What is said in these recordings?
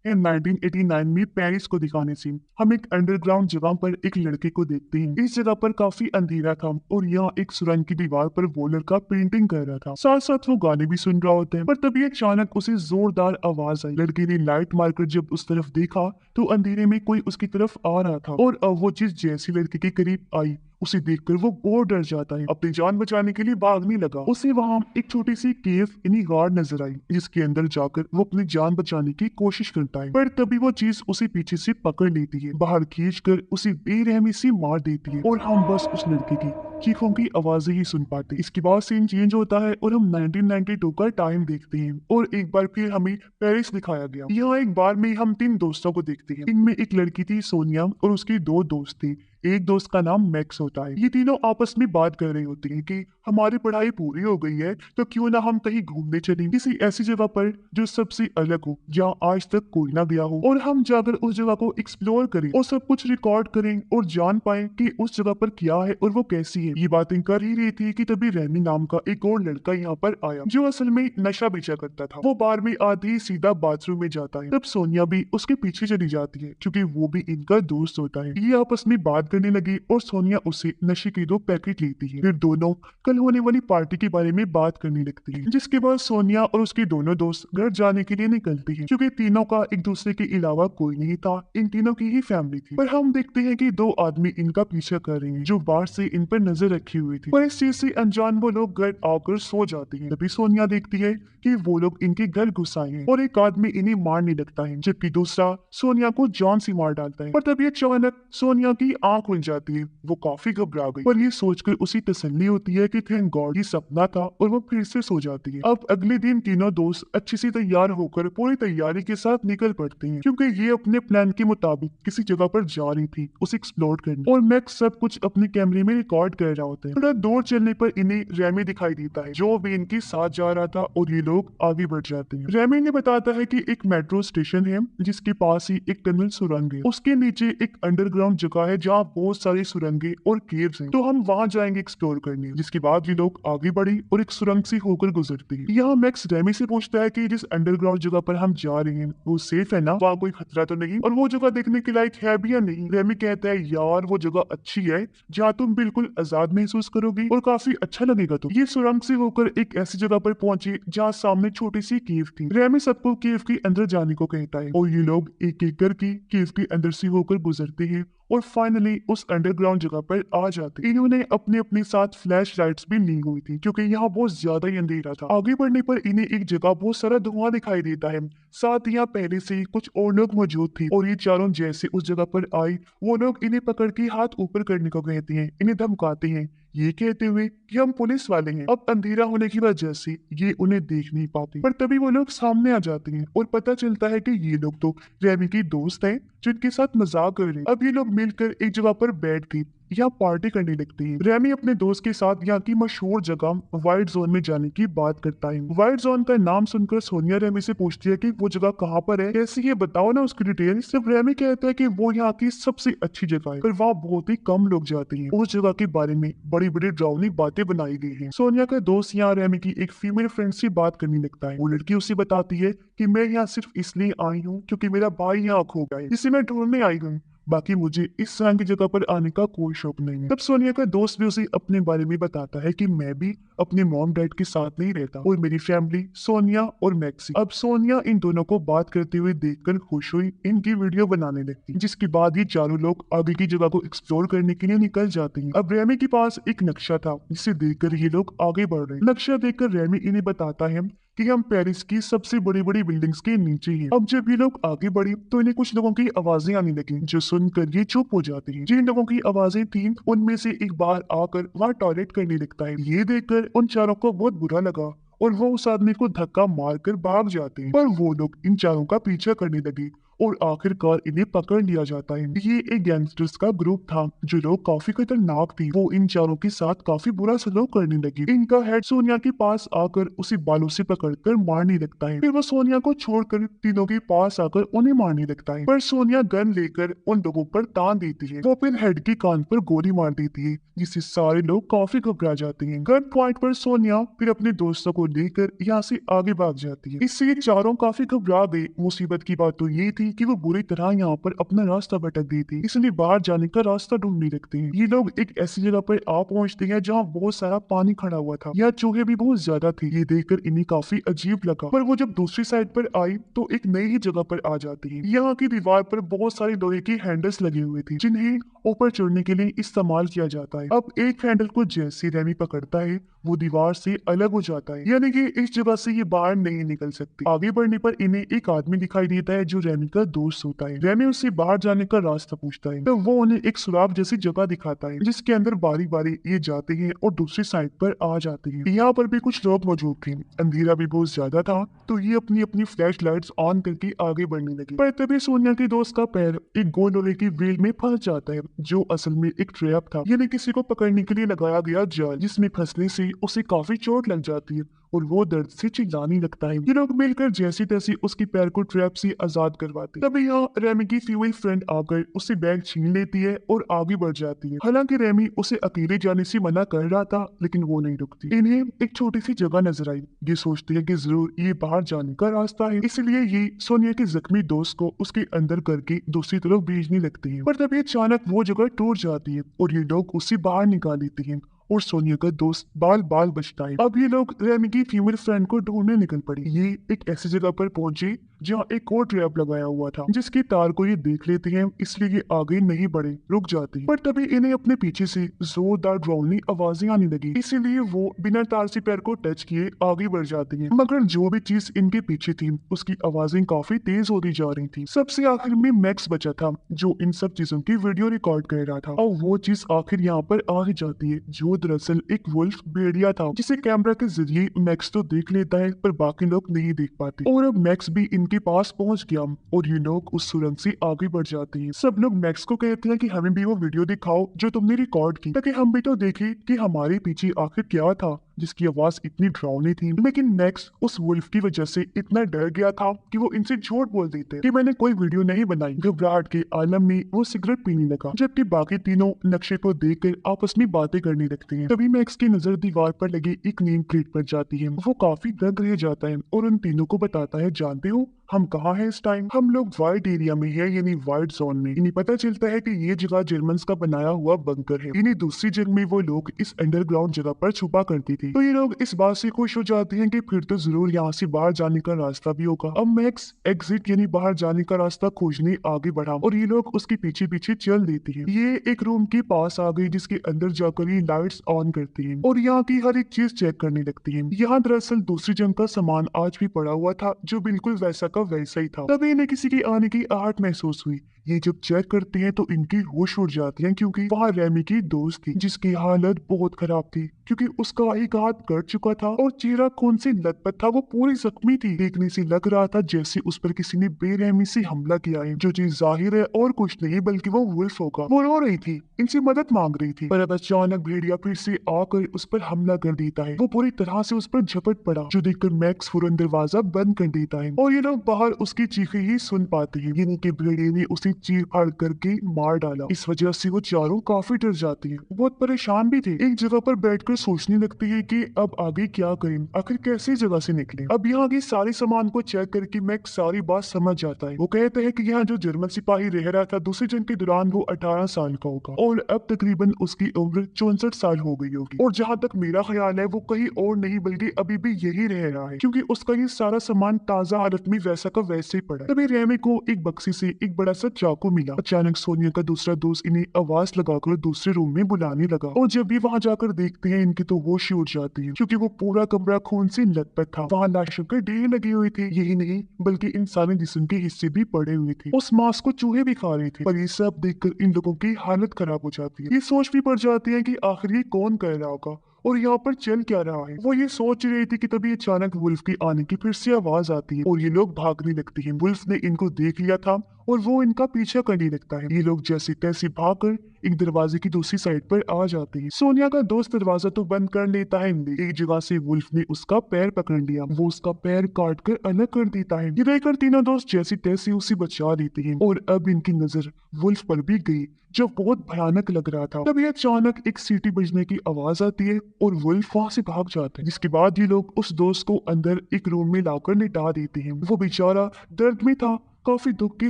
है 1989 में पेरिस को दिखाने से। हम एक अंडरग्राउंड जगह पर एक लड़के को देखते हैं। इस जगह पर काफी अंधेरा था और यहाँ एक सुरंग की दीवार पर वो लड़का पेंटिंग कर रहा था। साथ साथ वो गाने भी सुन रहा होता है, पर तभी अचानक उसे जोरदार आवाज आई। लड़के ने लाइट मारकर जब उस तरफ देखा तो अंधेरे में कोई उसकी तरफ आ रहा था और अब वो चीज जैसी लड़के के करीब आई, उसे देखकर वो और डर जाता है। अपनी जान बचाने के लिए भागने लगा। उसे वहां एक छोटी सी केव यानी गार्ड नजर आई, जिसके अंदर जाकर वो अपनी जान बचाने की कोशिश करता है, पर तभी वो चीज उसे पीछे से पकड़ लेती है, बाहर खींचकर उसे बेरहमी से मार देती है और हम बस उस लड़के की चीखों की आवाजें ही सुन पाते। इसके बाद सीन चेंज होता है और हम 1992 का टाइम देखते हैं और एक बार फिर हमें पेरिस दिखाया गया। यहाँ एक बार में हम तीन दोस्तों को देखते हैं। इनमें एक लड़की थी सोनिया और उसके दो दोस्त थे। एक दोस्त का नाम मैक्स होता है। ये तीनों आपस में बात कर रही होती हैं कि हमारी पढ़ाई पूरी हो गई है तो क्यों ना हम कहीं घूमने चलें, किसी ऐसी जगह पर जो सबसे अलग हो, जहाँ आज तक कोई ना गया हो, और हम जाकर उस जगह को एक्सप्लोर करें और सब कुछ रिकॉर्ड करें और जान पाए कि उस जगह पर क्या है और वो कैसी है। ये बातें कर ही रही थी कि तभी रैमी नाम का एक और लड़का यहाँ पर आया, जो असल में नशा बेचा करता था। वो बार में आते ही सीधा बाथरूम में जाता है। तब सोनिया भी उसके पीछे चली जाती है क्योंकि वो भी इनका दोस्त होता है। ये आपस में बात करने लगी और सोनिया उसे नशे के 2 पैकेट लेती है। फिर दोनों कल होने वाली पार्टी के बारे में बात करने लगती है, जिसके बाद सोनिया और उसके दोनों दोस्त घर जाने के लिए निकलते हैं। क्योंकि तीनों का एक दूसरे के अलावा कोई नहीं था, इन तीनों की ही फैमिली थी। पर हम देखते हैं कि दो आदमी इनका पीछा कर रहे हैं, जो बाहर से इन पर नजर रखी हुई थी। पर इस चीज से अनजान वो लोग घर आकर सो जाते हैं। तभी सोनिया देखती है कि वो लोग इनके घर घुस आए हैं और एक आदमी इन्हें मारने लगता है, जबकि दूसरा सोनिया को जान से मार डालता है। पर तभी अचानक सोनिया की आंख खुल जाती है। वो काफी घबरा गई, पर ये सोचकर उसी तसल्ली होती है कि थैंक गॉड ये सपना था, और वो फिर से सो जाती है। अब अगले दिन तीनों दोस्त अच्छे से तैयार होकर पूरी तैयारी के साथ निकल पड़ते हैं, क्योंकि ये अपने प्लान के मुताबिक किसी जगह पर जा रही थी उसे एक्सप्लोर करने। और मैक्स सब कुछ अपने कैमरे में रिकॉर्ड कर रहा होता है। थोड़ा दूर चलने पर इन्हें रैमी दिखाई देता है, जो भी इनके साथ जा रहा था, और ये लोग आगे बढ़ जाते हैं। रैमी ने बताता है कि एक मेट्रो स्टेशन है जिसके पास ही एक टनल सुरंग है, उसके नीचे एक अंडरग्राउंड जगह है जहाँ बहुत सारी सुरंगे और केव्स हैं, तो हम वहाँ जाएंगे एक्सप्लोर करने। जिसके बाद ये लोग आगे बढ़े और एक सुरंग से होकर गुजरते हैं। यहाँ मैक्स रैमी से पूछता है कि जिस अंडरग्राउंड जगह पर हम जा रहे हैं वो सेफ है ना, वहाँ कोई खतरा तो नहीं, और वो जगह देखने के लायक है भी या नहीं। रैमी कहता है यार वो जगह अच्छी है जहाँ तुम बिल्कुल आजाद महसूस करोगे और काफी अच्छा लगेगा। तो ये सुरंग से होकर एक ऐसी जगह पर पहुंचे जहाँ सामने छोटी सी केव थी। रैमी सबको केव के अंदर जाने को कहता है और ये लोग एक एक करके केव के अंदर से होकर गुजरते हैं और फाइनली उस अंडरग्राउंड जगह पर आ जाते। इन्होंने अपने अपने साथ फ्लैश लाइट्स भी ली हुई थी, क्योंकि यहाँ बहुत ज्यादा ही अंधेरा था। आगे बढ़ने पर इन्हें एक जगह बहुत सारा धुआं दिखाई देता है। साथ ही यहाँ पहले से ही कुछ और लोग मौजूद थे और ये चारों जैसे उस जगह पर आए, वो लोग इन्हें पकड़ के हाथ ऊपर करने को कहते हैं, इन्हें धमकाते हैं, ये कहते हुए कि हम पुलिस वाले हैं। अब अंधेरा होने की वजह से ये उन्हें देख नहीं पाते, पर तभी वो लोग सामने आ जाते हैं और पता चलता है कि ये लोग तो रैमी के दोस्त हैं जिनके साथ मजाक कर रहे हैं। अब ये लोग मिलकर एक जगह पर बैठ के यहाँ पार्टी करने लगते हैं। रैमी अपने दोस्त के साथ यहाँ की मशहूर जगह व्हाइट जोन में जाने की बात करता है। व्हाइट जोन का नाम सुनकर सोनिया रैमी से पूछती है कि वो जगह कहाँ पर है, कैसी है, बताओ ना उसकी डिटेल्स। जब रैमी कहता है कि वो यहाँ की सबसे अच्छी जगह है, पर वहाँ बहुत ही कम लोग जाते हैं। उस जगह के बारे में बड़ी बड़ी डरावनी बातें बनाई गई हैं। सोनिया का दोस्त यहाँ रैमी की एक फीमेल फ्रेंड से बात करने लगता है। वो लड़की उसे बताती है कि मैं यहाँ सिर्फ इसलिए आई हूँ क्योंकि मेरा भाई यहाँ खो गया है, जिसे मैं ढूंढने आई हूँ। बाकी मुझे इस तरह की जगह पर आने का कोई शौक नहीं है। तब सोनिया का दोस्त भी उसे अपने बारे में बताता है कि मैं भी अपने मॉम डैड के साथ नहीं रहता और मेरी फैमिली सोनिया और मैक्सी। अब सोनिया इन दोनों को बात करते हुए देखकर खुश हुई, इनकी वीडियो बनाने लगती, जिसके बाद ये चारों लोग आगे की जगह को एक्सप्लोर करने के लिए निकल जाते हैं। अब रैमी के पास एक नक्शा था जिसे देखकर ये लोग आगे बढ़ रहे हैं। नक्शा देखकर रैमी इन्हें बताता है कि हम पेरिस की सबसे बड़ी बड़ी बिल्डिंग्स के नीचे हैं। अब जब ये लोग आगे बढ़े तो इन्हें कुछ लोगों की आवाजें आने लगी, जो सुनकर ये चुप हो जाते हैं। जिन लोगों की आवाजें थी उनमें से एक बाहर आकर वहाँ टॉयलेट करने लगता है। ये देखकर उन चारों को बहुत बुरा लगा और वो उस आदमी को धक्का मारकर भाग जाते हैं, पर वो लोग इन चारों का पीछा करने लगे और आखिरकार इन्हें पकड़ लिया जाता है। ये एक गैंगस्टर्स का ग्रुप था जो लोग काफी खतरनाक थी। वो इन चारों के साथ काफी बुरा सलूक करने लगी। इनका हेड सोनिया के पास आकर उसे बालों से पकड़कर मारने लगता है। फिर वो सोनिया को छोड़कर तीनों के पास आकर उन्हें मारने लगता है, पर सोनिया गन लेकर उन लोगों पर तान देती है। वो फिर हेड के कान पर गोली मार देती है, जिससे सारे लोग काफी घबरा जाते हैं। गन पॉइंट पर सोनिया फिर अपने दोस्तों को लेकर यहाँ से आगे भाग जाती है। इससे ये चारों काफी घबरा गए। मुसीबत की बात तो ये थी कि वो बुरी तरह यहाँ पर अपना रास्ता भटक गई थी, इसलिए बाहर जाने का रास्ता ढूंढने लगते हैं। ये लोग एक ऐसी जगह पर आ पहुंचते हैं जहाँ बहुत सारा पानी खड़ा हुआ था। यहाँ चूहे भी बहुत ज्यादा थे। ये देखकर इन्हें काफी अजीब लगा, पर वो जब दूसरी साइड पर आई तो एक नई ही जगह पर आ जाती है। यहाँ की दीवार पर बहुत सारे लोहे के हैंडल्स लगे हुए थे, जिन्हें ऊपर चढ़ने के लिए इस्तेमाल किया जाता है। अब एक हैंडल को जैसे रेमी पकड़ता है वो दीवार से अलग हो जाता है, यानी कि इस जगह से ये बाहर नहीं निकल सकती। आगे बढ़ने पर इन्हें एक आदमी दिखाई देता है जो रेमी का दोस्त होता है। रेमी उससे बाहर जाने का रास्ता पूछता है तो वो उन्हें एक सुराख जैसी जगह दिखाता है, जिसके अंदर बारी बारी ये जाते हैं और दूसरी साइड पर आ जाते हैं। यहाँ पर भी कुछ लोग मौजूद थे। अंधेरा भी बहुत ज्यादा था, तो ये अपनी अपनी फ्लैश लाइट्स ऑन करके आगे बढ़ने लगे। पर तभी सोनिया के दोस्त का पैर एक गोल लोहे की व्हील में फंस जाता है, जो असल में एक ट्रैप था, यानी किसी को पकड़ने के लिए लगाया गया जाल, जिसमें फंसने से उसे काफी चोट लग जाती है और वो दर्द से चिल्लाने लगता है। ये लोग मिलकर जैसी तैसी उसकी पैर को ट्रैप से आजाद करवाते। तभी यहाँ रेमी की फीमेल फ्रेंड आकर उससे बैग छीन लेती है और आगे बढ़ जाती है। हालांकि रेमी उसे अकेले जाने से मना कर रहा था, लेकिन वो नहीं रुकती। इन्हें एक छोटी सी जगह नजर आई। ये सोचती है कि जरूर ये बाहर जाने का रास्ता है, इसलिए ये सोनिया के जख्मी दोस्त को उसके अंदर करके दूसरी तरफ भेजने लगती है। पर तभी अचानक वो जगह टूट जाती है और ये लोग उससे बाहर निकाल लेते हैं और सोनिया का दोस्त बाल बाल बचता है। अब ये लोग रेमी की फीमेल फ्रेंड को ढूंढने निकल पड़े। ये एक ऐसी जगह पर पहुंचे जहाँ एक और ट्रैप लगाया हुआ था, जिसकी तार को ये देख लेते हैं, इसलिए ये आगे नहीं बढ़े, रुक जाते हैं। पर तभी इन्हें अपने पीछे से जोरदार डरावनी आवाजें आने लगी, इसीलिए वो बिना तार से पैर को टच किए आगे बढ़ जाते हैं। मगर जो भी चीज इनके पीछे थी उसकी आवाजें काफी तेज होती जा रही थी। सबसे आखिर में मैक्स बचा था, जो इन सब चीजों की वीडियो रिकॉर्ड कर रहा था, और वो चीज आखिर यहाँ पर आ ही जाती है, जो दरअसल एक वुल्फ भेड़िया था, जिसे कैमरा के जरिए मैक्स तो देख लेता है पर बाकी लोग नहीं देख पाते। और अब मैक्स भी इनके पास पहुंच गया और ये लोग उस सुरंग से आगे बढ़ जाते हैं। सब लोग मैक्स को कहते हैं कि हमें भी वो वीडियो दिखाओ जो तुमने रिकॉर्ड की, ताकि हम भी तो देखें कि हमारे पीछे आखिर क्या था, जिसकी आवाज इतनी डरावनी थी। लेकिन मैक्स उस वुल्फ की वजह से इतना डर गया था कि वो इनसे झूठ बोल देते कि मैंने कोई वीडियो नहीं बनाई। घबराहट के आलम में वो सिगरेट पीने लगा, जबकि बाकी तीनों नक्शे को देखकर आपस में बातें करने लगते हैं। तभी मैक्स की नजर दीवार पर लगी एक नेम प्लेट पर जाती है। वो काफी दंग रह जाता है और उन तीनों को बताता है, जानते हो हम कहाँ हैं इस टाइम? हम लोग वाइट एरिया में है, यानी वाइट जोन में। इन्हें पता चलता है कि ये जगह जर्मन्स का बनाया हुआ बंकर है। इन्हें दूसरी जंग में वो लोग इस अंडरग्राउंड जगह पर छुपा करती थी। तो ये लोग इस बात से खुश हो जाते हैं कि फिर तो जरूर यहाँ से बाहर जाने का रास्ता भी होगा। अब मैक्स एग्जिट यानी बाहर जाने का रास्ता खोजने आगे बढ़ा और ये लोग उसके पीछे पीछे चल देते हैं। ये एक रूम के पास आ गई, जिसके अंदर जाकर ये लाइट्स ऑन करती हैं और यहाँ की हर एक चीज चेक करने लगती हैं। यहाँ दरअसल दूसरी जंग का सामान आज भी पड़ा हुआ था, जो बिल्कुल वैसा का वैसा ही था। तभी इन्हें किसी के आने की आहट महसूस हुई। ये जब चेक करते हैं तो इनकी होश उड़ जाती है, क्योंकि वहाँ रेमी की दोस्त थी, जिसकी हालत बहुत खराब थी, क्योंकि उसका एक हाथ कट चुका था और चेहरा खून से लथपथ था। वो पूरी जख्मी थी। देखने से लग रहा था जैसे उस पर किसी ने बेरहमी से हमला किया है। जो चीज जाहिर है और कुछ नहीं बल्कि वो वुल्फ होगा। वो रो रही थी, इनसे मदद मांग रही थी, पर अब अचानक भेड़िया फिर से आकर उस पर हमला कर देता है। वो पूरी तरह से उस पर झपट पड़ा, जो देखकर मैक्स फौरन दरवाजा बंद कर देता है और ये लोग बाहर उसकी चीखें ही सुन पाते हैं, यानी कि भेड़िए ने उसे चीर फाड़ करके मार डाला। इस वजह से वो चारों काफी डर जाती हैं, बहुत परेशान भी थे। एक जगह पर बैठकर सोचने लगती है कि अब आगे क्या करें, आखिर कैसे जगह से निकलें। अब यहाँ के सारे सामान को चेक करके मैक्स सारी बात समझ जाता है। वो कहता है कि यहाँ जो जर्मन सिपाही रह रहा था दूसरी जंग के दौरान, वो 18 साल का होगा और अब तकरीबन उसकी उम्र 64 साल हो गई होगी। और जहाँ तक मेरा ख्याल है वो कहीं और नहीं बल्कि अभी भी यही रह रहा है, क्योंकि उसका ये सारा सामान ताजा हालत में वैसा का वैसे ही पड़ा है। तभी रेमी को एक बक्से से एक बड़ा सा चाकू मिला। अचानक सोनिया का दूसरा दोस्त इन्हें आवाज लगाकर दूसरे रूम में बुलाने लगा और जब भी वहाँ जाकर देखते हैं इनकी तो होश ही उड़ जाती है, क्योंकि वो पूरा कमरा खून से लथपथ था। वहाँ लाशों के ढेर लगे हुए थे। यही नहीं बल्कि इंसानी जिस्म के हिस्से भी पड़े हुए थे। उस मांस को चूहे भी खा रहे थे। पर ये सब देखकर इन लोगों की हालत खराब हो जाती है। ये सोच भी पड़ जाती है कि आखिर ये कौन कर रहा होगा और यहाँ पर चल क्या रहा है। वो ये सोच रही थी कि तभी अचानक वुल्फ के आने की फिर से आवाज आती है और ये लोग भागने लगते हैं। वुल्फ ने इनको देख लिया था और वो इनका पीछा करने लगता है। ये लोग जैसे तैसे भागकर एक दरवाजे की दूसरी साइड पर आ जाते हैं। सोनिया का दोस्त दरवाजा तो बंद कर लेता है, एक जगह से वुल्फ ने उसका पैर पकड़ लिया। वो उसका पैर काट कर अलग कर देता है। ये देखकर तीनों दोस्त जैसे तैसे उसे बचा लेते हैं और अब इनकी नजर वुल्फ पर भी गई, जो बहुत भयानक लग रहा था। तभी अचानक एक सीटी बजने की आवाज आती है और वुल्फ वहां से भाग जाता है। जिसके बाद ये लोग उस दोस्त को अंदर एक रूम में लाकर लिटा देते हैं। वो बेचारा दर्द में था, काफी दुख के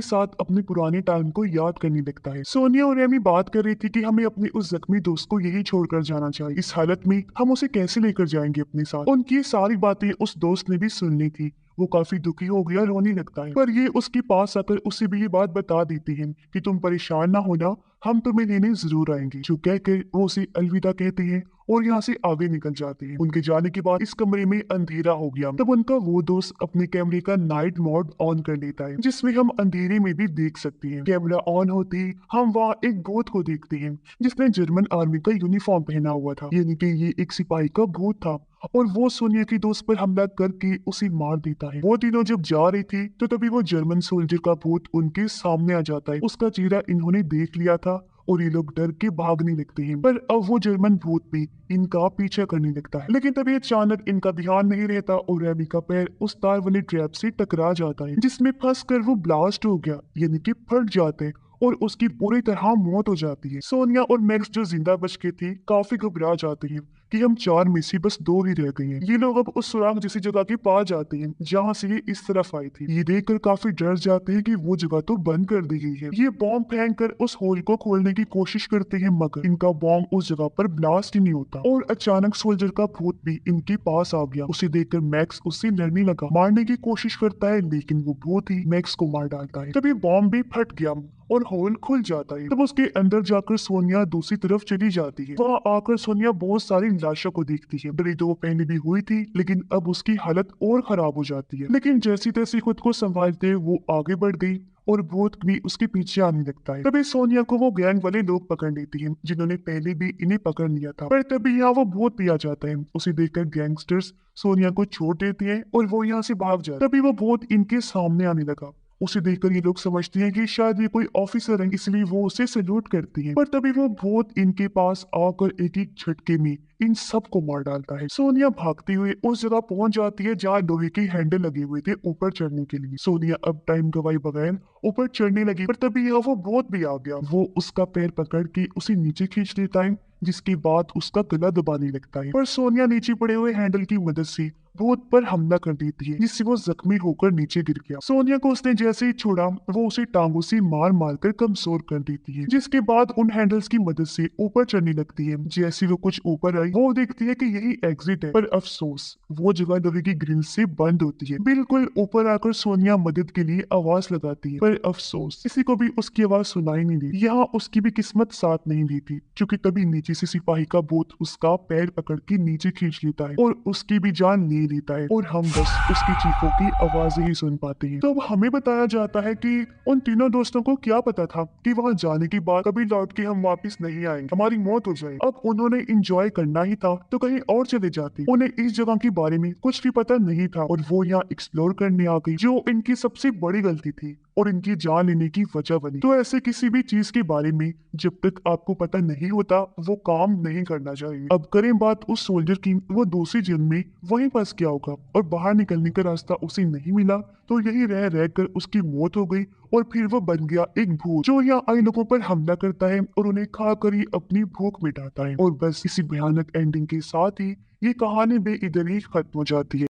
साथ अपने पुराने टाइम को याद करने लगता है। सोनिया और एमी बात कर रही थी कि हमें अपने उस जख्मी दोस्त को यही छोड़कर जाना चाहिए। इस हालत में हम उसे कैसे लेकर जाएंगे अपने साथ। उनकी ये सारी बातें उस दोस्त ने भी सुन ली थी। वो काफी दुखी हो गया, रोने लगता है, पर ये उसके पास आकर उसे भी ये बात बता देती है कि तुम परेशान ना होना, हम तुम्हें लेने जरूर आएंगे। जो कहकर वो उसे अलविदा कहती है और यहाँ से आगे निकल जाते हैं। उनके जाने के बाद इस कमरे में अंधेरा हो गया। तब उनका वो दोस्त अपने कैमरे का नाइट मोड ऑन कर लेता है, जिसमें हम अंधेरे में भी देख सकते हैं। कैमरा ऑन होते ही हम वहाँ एक भूत को देखते हैं जिसने जर्मन आर्मी का यूनिफॉर्म पहना हुआ था, यानी कि ये एक सिपाही का भूत था और वो सोनिया के दोस्त पर हमला करके उसे मार देता है। वो तीनों जब जा रही थी तो तभी वो जर्मन सोल्जर का भूत उनके सामने आ जाता है। उसका चेहरा इन्होंने देख लिया था और ये लोग डर के भागने लगते हैं, पर अब वो जर्मन भूत भी इनका पीछा करने लगता है। लेकिन तभी अचानक इनका ध्यान नहीं रहता और एमी का पैर उस तार वाले ट्रैप से टकरा जाता है, जिसमें फंस कर वो ब्लास्ट हो गया, यानी कि फट जाते हैं और उसकी पूरी तरह मौत हो जाती है। सोनिया और मैक्स जो जिंदा बच के थे काफी घबरा जाते हैं कि हम 4 में से बस 2 ही रह गए हैं। ये लोग अब उस सुराग जैसी जगह के पास जाते हैं जहाँ से ये इस तरफ आई थी। ये देखकर काफी डर जाते हैं कि वो जगह तो बंद कर दी गई है। ये बॉम्ब फेंक कर उस होल को खोलने की कोशिश करते हैं, मगर इनका बॉम्ब उस जगह पर ब्लास्ट ही नहीं होता और अचानक सोल्जर का भूत भी इनके पास आ गया। उसे देखकर मैक्स उससे लड़ने लगा, मारने की कोशिश करता है, लेकिन वो भूत ही मैक्स को मार डालता है। तभी बॉम्ब भी फट गया और होल खुल जाता है। तब उसके अंदर जाकर सोनिया दूसरी तरफ चली जाती है। वहाँ आकर सोनिया बहुत सारी लाशों को देखती है। डरी तो वो पहले भी हुई थी, लेकिन अब उसकी हालत और खराब हो जाती है। लेकिन जैसी तैसी खुद को संभालते हुए वो आगे बढ़ गई और भूत भी उसके पीछे आने लगता है। तभी सोनिया को वो गैंग वाले लोग पकड़ लेते हैं जिन्होंने पहले भी इन्हें पकड़ लिया था, पर तभी यहाँ वो भूत भी आ जाता है। उसे देखकर गैंगस्टर्स सोनिया को छोड़ देते हैं और वो यहाँ से भाग जाता है। तभी वो भूत इनके सामने आने लगा। उसे देखकर ये लोग समझते हैं कि शायद ये कोई ऑफिसर है, इसलिए वो उसे सैल्यूट करती हैं। पर तभी वो भूत इनके पास आकर एक एक झटके में इन सबको मार डालता है। सोनिया भागती हुई उस जगह पहुंच जाती है जहाँ लोहे के हैंडल लगे हुए थे ऊपर चढ़ने के लिए। सोनिया अब टाइम गवाए बगैर ऊपर चढ़ने लगी, पर तभी यहाँ वो भूत भी आ गया। वो उसका पैर पकड़ के उसे नीचे खींच लेता है, जिसके बाद उसका गला दबाने लगता है। पर सोनिया नीचे पड़े हुए हैंडल की मदद से भूत पर हमला कर देती है, जिससे वो जख्मी होकर नीचे गिर गया। सोनिया को उसने जैसे ही छोड़ा वो उसे टांगों से मार मार कर कमजोर कर देती है, जिसके बाद उन हैंडल्स की मदद से ऊपर चढ़ने लगती है। जैसे वो कुछ ऊपर आई वो देखती है कि यही एग्जिट है, पर अफसोस वो जगह लोहे की ग्रिल से बंद होती है। बिल्कुल ऊपर आकर सोनिया मदद के लिए आवाज लगाती है, पर अफसोस किसी को भी उसकी आवाज सुनाई नहीं दी। यहाँ उसकी भी किस्मत साथ नहीं दी थी, क्योंकि तभी नीचे से सिपाही का भूत उसका पैर पकड़ के नीचे खींच लेता है और उसकी भी जान ले लेता है और हम बस उसकी चीखों की आवाजें ही सुन पाते हैं। तो अब हमें बताया जाता है कि उन तीनों दोस्तों को क्या पता था कि वहां जाने के बाद कभी लौट के हम वापस नहीं आएंगे, हमारी मौत हो जाए। अब उन्होंने इंजॉय करना ही था तो कहीं और चले जाते। उन्हें इस जगह के बारे में कुछ भी पता नहीं था और वो यहाँ एक्सप्लोर करने आ गई, जो इनकी सबसे बड़ी गलती थी और इनकी जान लेने की वजह बनी। तो ऐसे किसी भी चीज के बारे में जब तक आपको पता नहीं होता वो काम नहीं करना चाहिए। अब करें बात उस सोल्जर की, वो दूसरी जेल में वहीं फंस गया होगा और बाहर निकलने का रास्ता उसे नहीं मिला, तो यही रह रहकर उसकी मौत हो गई और फिर वो बन गया एक भूत जो यहाँ आई लोगों पर हमला करता है और उन्हें खाकर ही अपनी भूख मिटाता है। और बस इसी भयानक एंडिंग के साथ ही ये कहानी भी इधर ही खत्म हो जाती है।